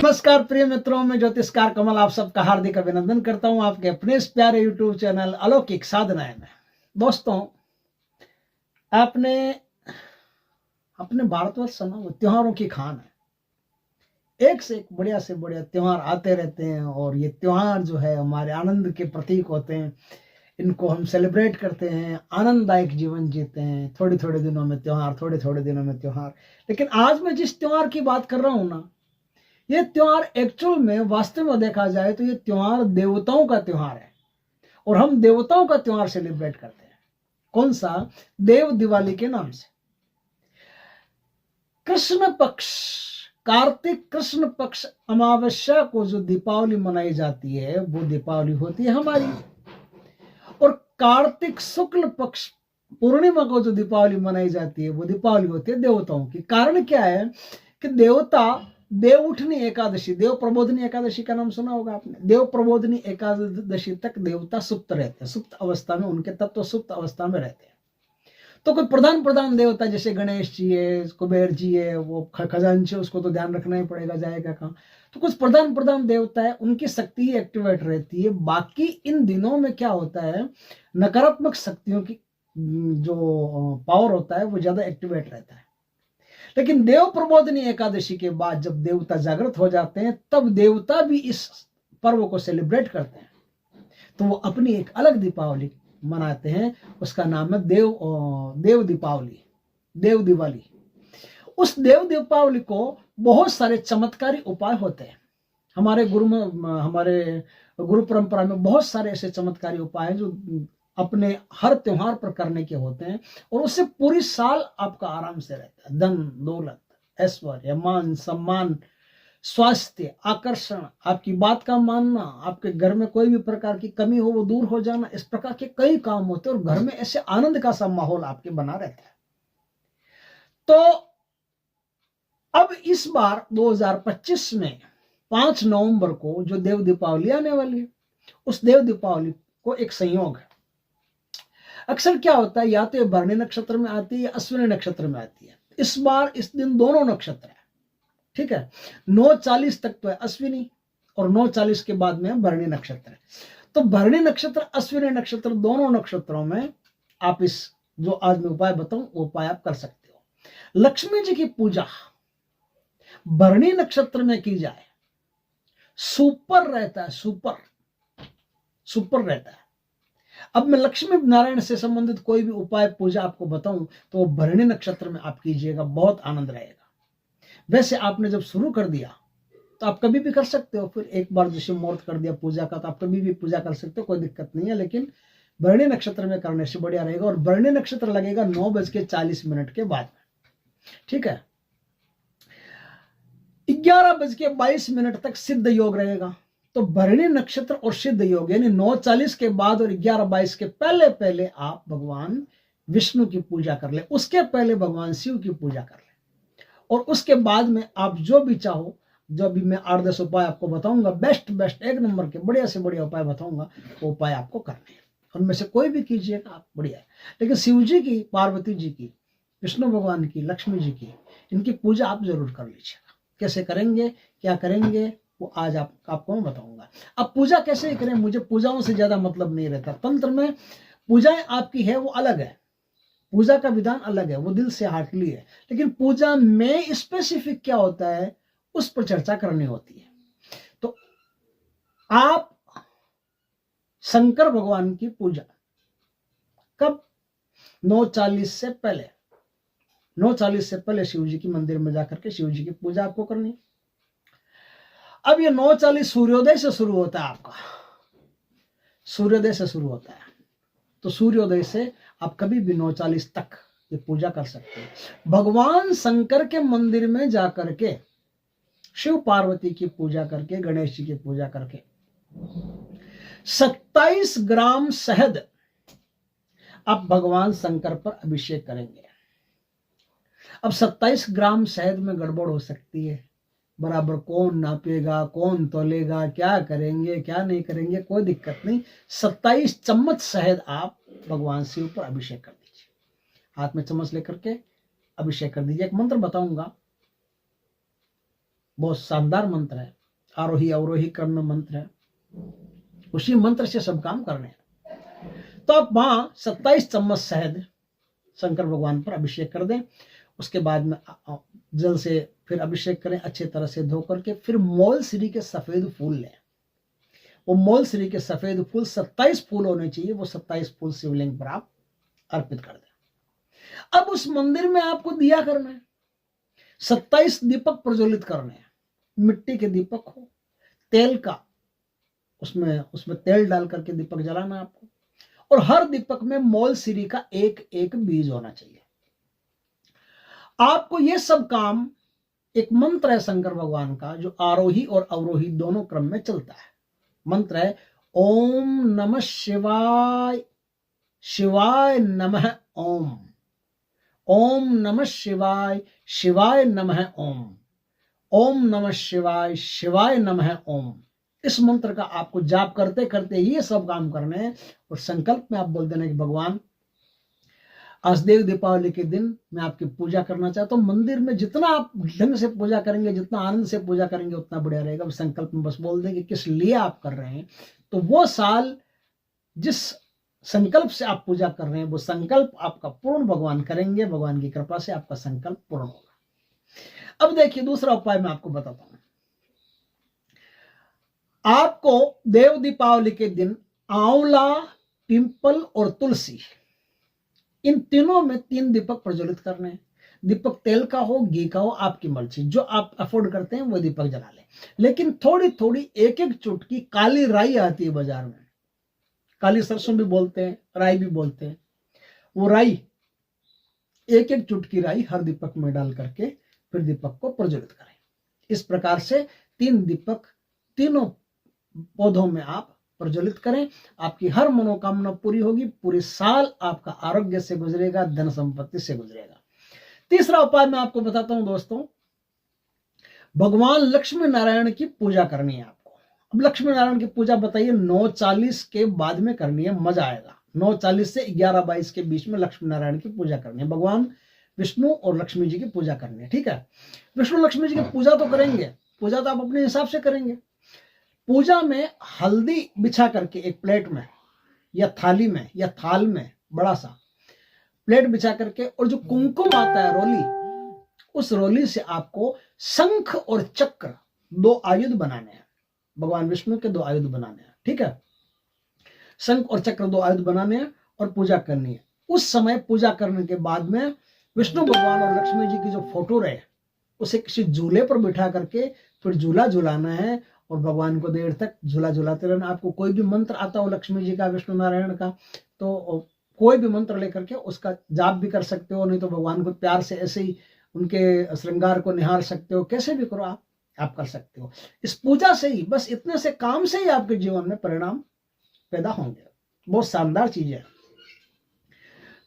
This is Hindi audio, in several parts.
नमस्कार प्रिय मित्रों, मैं ज्योतिषकार कमल आप सबका हार्दिक अभिनंदन करता हूं आपके अपने इस प्यारे यूट्यूब चैनल अलौकिक साधनाएं में। दोस्तों, आपने अपने भारतवर्ष में त्योहारों की खान है। एक से एक बढ़िया से बढ़िया त्योहार आते रहते हैं और ये त्योहार जो है हमारे आनंद के प्रतीक होते हैं। इनको हम सेलिब्रेट करते हैं, आनंददायक जीवन जीते हैं। थोड़े थोड़े दिनों में त्योहार, थोड़े थोड़े दिनों में त्योहार। लेकिन आज मैं जिस त्योहार की बात कर रहा हूं ना, ये त्योहार एक्चुअल में वास्तव में देखा जाए तो ये त्योहार देवताओं का त्योहार है और हम देवताओं का त्योहार सेलिब्रेट करते हैं। कौन सा? देव दिवाली के नाम से। कृष्ण पक्ष, कार्तिक कृष्ण पक्ष अमावस्या को जो दीपावली मनाई जाती है वो दीपावली होती है हमारी। और कार्तिक शुक्ल पक्ष पूर्णिमा को जो दीपावली मनाई जाती है वो दीपावली होती है देवताओं की। कारण क्या है कि देवता देव उठनी एकादशी, देव प्रबोधनी एकादशी का नाम सुना होगा आपने। देव प्रबोधनी एकादशी तक देवता सुप्त रहते हैं, सुप्त अवस्था में, उनके तत्व सुप्त अवस्था में रहते हैं। तो कोई प्रधान देवता जैसे गणेश जी है, कुबेर जी है, वो खजांची, उसको तो ध्यान रखना ही पड़ेगा, जाएगा कहाँ। तो कुछ प्रधान देवता है, उनकी शक्ति ही एक्टिवेट रहती है। बाकी इन दिनों में क्या होता है, नकारात्मक शक्तियों की जो पावर होता है वो ज्यादा एक्टिवेट रहता है। लेकिन देव प्रबोधनी एकादशी के बाद जब देवता जागृत हो जाते हैं तब देवता भी इस पर्व को सेलिब्रेट करते हैं। तो वो अपनी एक अलग दीपावली मनाते हैं, उसका नाम है देव दीपावली, देव दिवाली। उस देव दीपावली को बहुत सारे चमत्कारी उपाय होते हैं। हमारे गुरु परंपरा में बहुत सारे ऐसे चमत्कारी उपाय हैं जो अपने हर त्योहार पर करने के होते हैं और उससे पूरी साल आपका आराम से रहता है। धन दौलत, ऐश्वर्य, मान सम्मान, स्वास्थ्य, आकर्षण, आपकी बात का मानना, आपके घर में कोई भी प्रकार की कमी हो वो दूर हो जाना, इस प्रकार के कई काम होते हैं और घर में ऐसे आनंद का सा माहौल आपके बना रहता है। तो अब इस बार 2025 में 5 नवंबर को जो देव दीपावली आने वाली है, उस देव दीपावली को एक संयोग है। अक्सर क्या होता है, या तो ये भरणी नक्षत्र में आती है या अश्विनी नक्षत्र में आती है। इस बार इस दिन दोनों नक्षत्र है, ठीक है। 9:40 तक तो है अश्विनी और 9:40 के बाद में भरणी नक्षत्र है। तो भरणी नक्षत्र, अश्विनी नक्षत्र, दोनों नक्षत्रों में आप इस जो आज मैं उपाय बताऊं वो उपाय आप कर सकते हो। लक्ष्मी जी की पूजा भरणी नक्षत्र में की जाए, सुपर रहता है, सुपर रहता है। अब मैं लक्ष्मी नारायण से संबंधित कोई भी उपाय पूजा आपको बताऊं तो वो भरणी नक्षत्र में आप कीजिएगा, बहुत आनंद रहेगा। वैसे आपने जब शुरू कर दिया तो आप कभी भी कर सकते हो, फिर एक बार जैसे मुहूर्त कर दिया पूजा का तो आप कभी भी पूजा कर सकते हो, कोई दिक्कत नहीं है। लेकिन भरणी नक्षत्र में करने से बढ़िया रहेगा और भरणी नक्षत्र लगेगा 9:40 के बाद में, ठीक है। 11:22 तक सिद्ध योग रहेगा। तो भरणी नक्षत्र और सिद्ध योग यानी 9:40 के बाद और 11:22 के पहले पहले आप भगवान विष्णु की पूजा कर ले, उसके पहले भगवान शिव की पूजा कर ले और उसके बाद में आप जो भी चाहो, जो भी मैं 8-10 उपाय आपको बताऊंगा, बेस्ट एक नंबर के बढ़िया से बढ़िया उपाय बताऊंगा, वो उपाय आपको करने हैं। उनमें से कोई भी कीजिएगा आप, बढ़िया है। लेकिन शिव जी की, पार्वती जी की, विष्णु भगवान की, लक्ष्मी जी की, इनकी पूजा आप जरूर कर लीजिएगा। कैसे करेंगे, क्या करेंगे, वो आज आपको मैं बताऊंगा। अब पूजा कैसे करें, मुझे पूजाओं से ज्यादा मतलब नहीं रहता। तंत्र में पूजाएं आपकी है वो अलग है, पूजा का विधान अलग है, वो दिल से हार्टली है। लेकिन पूजा में स्पेसिफिक क्या होता है उस पर चर्चा करनी होती है। तो आप शंकर भगवान की पूजा कब? 9:40 से पहले, 9:40 से पहले शिव जी की मंदिर में जाकर के शिव जी की पूजा आपको करनी है। अब ये 9:40 सूर्योदय से शुरू होता है, आपका सूर्योदय से शुरू होता है। तो सूर्योदय से आप कभी भी 9:40 तक ये पूजा कर सकते हैं। भगवान शंकर के मंदिर में जाकर के शिव पार्वती की पूजा करके, गणेश जी की पूजा करके 27 ग्राम शहद आप भगवान शंकर पर अभिषेक करेंगे। अब 27 ग्राम शहद में गड़बड़ हो सकती है, बराबर कौन नापेगा, कौन तोलेगा, क्या करेंगे क्या नहीं करेंगे, कोई दिक्कत नहीं। 27 चम्मच शहद आप भगवान शिव पर अभिषेक कर दीजिए। हाथ में चम्मच लेकर के अभिषेक कर दीजिए। एक मंत्र बताऊंगा, बहुत शानदार मंत्र है, आरोही अवरोही क्रम में मंत्र है, उसी मंत्र से सब काम करने हैं। तो आप वहां 27 चम्मच शहद शंकर भगवान पर अभिषेक कर दें। उसके बाद में जल से फिर अभिषेक करें अच्छी तरह से धो करके। फिर मोल श्री के सफेद फूल लें। वो मोल श्री के सफेद फूल 27 फूल होने चाहिए। वो 27 फूल शिवलिंग पर आप अर्पित कर दें। अब उस मंदिर में आपको दिया करना है, 27 दीपक प्रज्वलित करने हैं। मिट्टी के दीपक हो, तेल का, उसमें तेल डाल करके दीपक जलाना आपको। और हर दीपक में मोल श्री का एक एक बीज होना चाहिए। आपको ये सब काम, एक मंत्र है शंकर भगवान का जो आरोही और अवरोही दोनों क्रम में चलता है। मंत्र है ओम नमः शिवाय, शिवाय नमः ओम, ओम नमः शिवाय, शिवाय नमः ओम, ओम नमः शिवाय, शिवाय नमः ओम। इस मंत्र का आपको जाप करते करते ये सब काम करने हैं। और संकल्प में आप बोल देना कि भगवान आज देव दीपावली के दिन मैं आपकी पूजा करना चाहता हूँ। मंदिर में जितना आप ढंग से पूजा करेंगे, जितना आनंद से पूजा करेंगे उतना बढ़िया रहेगा। संकल्प में बस बोल दें कि किस लिए आप कर रहे हैं। तो वो साल जिस संकल्प से आप पूजा कर रहे हैं वो संकल्प आपका पूर्ण भगवान करेंगे। भगवान की कृपा से आपका संकल्प पूर्ण होगा। अब देखिए दूसरा उपाय मैं आपको बताता हूं। आपको देव दीपावली के दिन आंवला, पिंपल और तुलसी, इन तीनों में 3 दीपक प्रज्वलित करने हैं। दीपक तेल का हो, घी का हो, आपकी मर्जी, जो आप अफोर्ड करते हैं वो दीपक जला लें। लेकिन थोड़ी थोड़ी एक एक चुटकी काली राई आती है बाजार में, काली सरसों भी बोलते हैं, राई भी बोलते हैं। वो राई, एक एक चुटकी राई हर दीपक में डाल करके फिर दीपक को प्रज्वलित करें। इस प्रकार से 3 दीपक तीनों पौधों में आप प्रज्वलित करें। आपकी हर मनोकामना पूरी होगी। पूरे साल आपका आरोग्य से गुजरेगा, धन संपत्ति से गुजरेगा। तीसरा उपाय मैं आपको बताता हूं दोस्तों। भगवान लक्ष्मी नारायण की पूजा करनी है आपको। अब लक्ष्मी नारायण की पूजा बताइए 9:40 के बाद में करनी है, मजा आएगा। 9:40 से 11:22 के बीच में लक्ष्मी नारायण की पूजा करनी है। भगवान विष्णु और लक्ष्मी जी की पूजा करनी है, ठीक है। विष्णु लक्ष्मी जी की पूजा तो करेंगे, पूजा तो आप अपने हिसाब से करेंगे। पूजा में हल्दी बिछा करके एक प्लेट में या थाली में या थाल में बड़ा सा प्लेट बिछा करके, और जो कुमकुम आता है रोली, उस रोली से आपको शंख और चक्र 2 आयुध बनाने हैं। भगवान विष्णु के 2 आयुध बनाने हैं, ठीक है। शंख और चक्र 2 आयुध बनाने हैं और पूजा करनी है। उस समय पूजा करने के बाद में विष्णु भगवान और लक्ष्मी जी की जो फोटो रहे उसे किसी झूले पर बिठा करके फिर झूला झुलाना है और भगवान को देर तक झूला झुलाते रहना। आपको कोई भी मंत्र आता हो लक्ष्मी जी का, विष्णु नारायण का, तो कोई भी मंत्र लेकर के उसका जाप भी कर सकते हो, नहीं तो भगवान को प्यार से ऐसे ही उनके श्रृंगार को निहार सकते हो। कैसे भी करो आप कर सकते हो। इस पूजा से ही, बस इतने से काम से ही आपके जीवन में परिणाम पैदा होंगे। बहुत शानदार चीज है।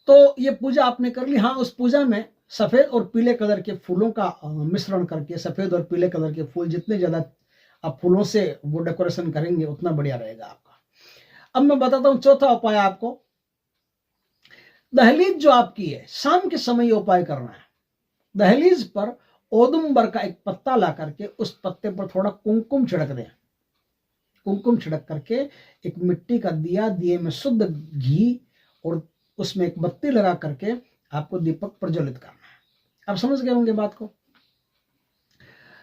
तो ये पूजा आपने कर ली। हाँ, उस पूजा में सफेद और पीले कलर के फूलों का मिश्रण करके, सफेद और पीले कलर के फूल, जितने ज्यादा आप फूलों से वो डेकोरेशन करेंगे उतना बढ़िया रहेगा आपका। अब मैं बताता हूं चौथा उपाय आपको। दहलीज जो आपकी है, शाम के समय ये उपाय करना है। दहलीज पर औदुंबर का एक पत्ता ला करके उस पत्ते पर थोड़ा कुमकुम छिड़क दें। कुमकुम छिड़क करके एक मिट्टी का दिया, दिए में शुद्ध घी और उसमें एक बत्ती लगा करके आपको दीपक प्रज्वलित करना है। आप समझ गए होंगे बात को।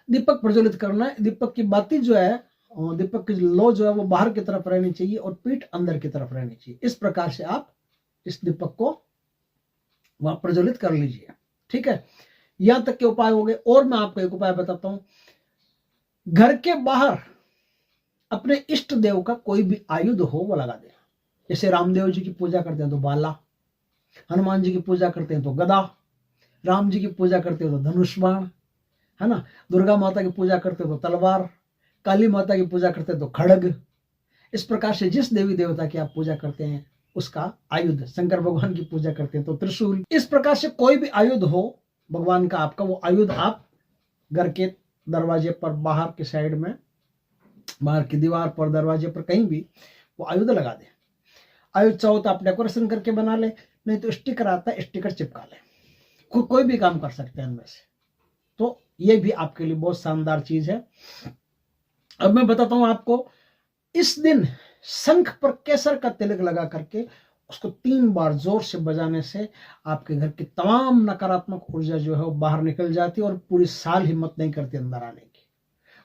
दीपक प्रज्वलित करना है। दीपक की बाती जो है, दीपक की लो जो है वो बाहर की तरफ रहनी चाहिए और पीठ अंदर की तरफ रहनी चाहिए। इस प्रकार से आप इस दीपक को वहां प्रज्वलित कर लीजिए, ठीक है। यहां तक के उपाय हो गए। और मैं आपको एक उपाय बताता हूं। घर के बाहर अपने इष्ट देव का कोई भी आयुध हो वो लगा देना। जैसे रामदेव जी की पूजा करते हैं तो बाला, हनुमान जी की पूजा करते हैं तो गदा, राम जी की पूजा करते हैं तो धनुष बाण, है ना। दुर्गा माता की पूजा करते हैं तो तलवार, काली माता की पूजा करते हैं तो खड़ग। इस प्रकार से जिस देवी देवता की आप पूजा करते हैं उसका आयुध, शंकर भगवान की पूजा करते हैं तो त्रिशूल। इस प्रकार से कोई भी आयुध हो भगवान का आपका, वो आयुध आप घर के दरवाजे पर, बाहर के साइड में, बाहर की दीवार पर, दरवाजे पर, कहीं भी वो आयुध लगा दे। आयुध चाहो तो आप डेकोरेशन करके बना ले, नहीं तो स्टिकर आता है, स्टिकर चिपका ले। कोई भी काम कर सकते हैं इनमें से। तो ये भी आपके लिए बहुत शानदार चीज है। अब मैं बताता हूं आपको, इस दिन शंख पर केसर का तिलक लगा करके उसको 3 बार जोर से बजाने से आपके घर की तमाम नकारात्मक ऊर्जा जो है वो बाहर निकल जाती है और पूरी साल हिम्मत नहीं करती अंदर आने की।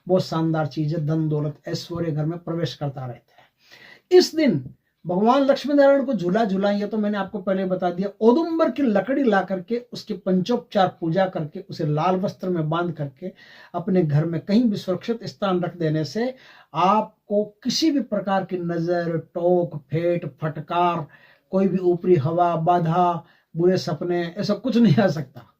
बहुत शानदार चीज है, धन दौलत ऐश्वर्य घर में प्रवेश करता रहता है। इस दिन भगवान लक्ष्मी नारायण को झूला झूलाएंगे तो मैंने आपको पहले बता दिया, औदुंबर की लकड़ी ला करके उसकी पंचोपचार पूजा करके उसे लाल वस्त्र में बांध करके अपने घर में कहीं भी सुरक्षित स्थान रख देने से आपको किसी भी प्रकार की नजर, टोक, फेट, फटकार, कोई भी ऊपरी हवा, बाधा, बुरे सपने, ऐसा कुछ नहीं आ सकता।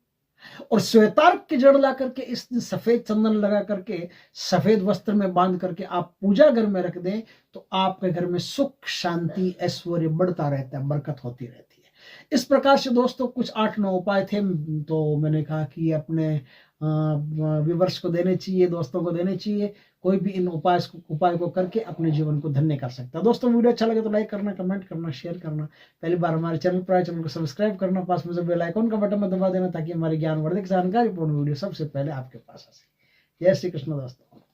और श्वेतार्क की जड़ ला करके इस दिन सफेद चंदन लगा करके सफेद वस्त्र में बांध करके आप पूजा घर में रख दें तो आपके घर में सुख, शांति, ऐश्वर्य बढ़ता रहता है, बरकत होती रहती है। इस प्रकार से दोस्तों कुछ 8-9 उपाय थे, तो मैंने कहा कि अपने व्यूवर्स को देने चाहिए, दोस्तों को देने चाहिए। कोई भी इन उपाय को करके अपने जीवन को धन्य कर सकता है। दोस्तों वीडियो अच्छा लगे तो लाइक करना, कमेंट करना, शेयर करना। पहली बार हमारे चैनल पर आए, चैनल को सब्सक्राइब करना, पास में जो बेल आइकन का बटन में दबा देना ताकि हमारी ज्ञानवर्धक जानकारीपूर्ण वीडियो सबसे पहले आपके पास आ सके। जय श्री कृष्ण दोस्तों।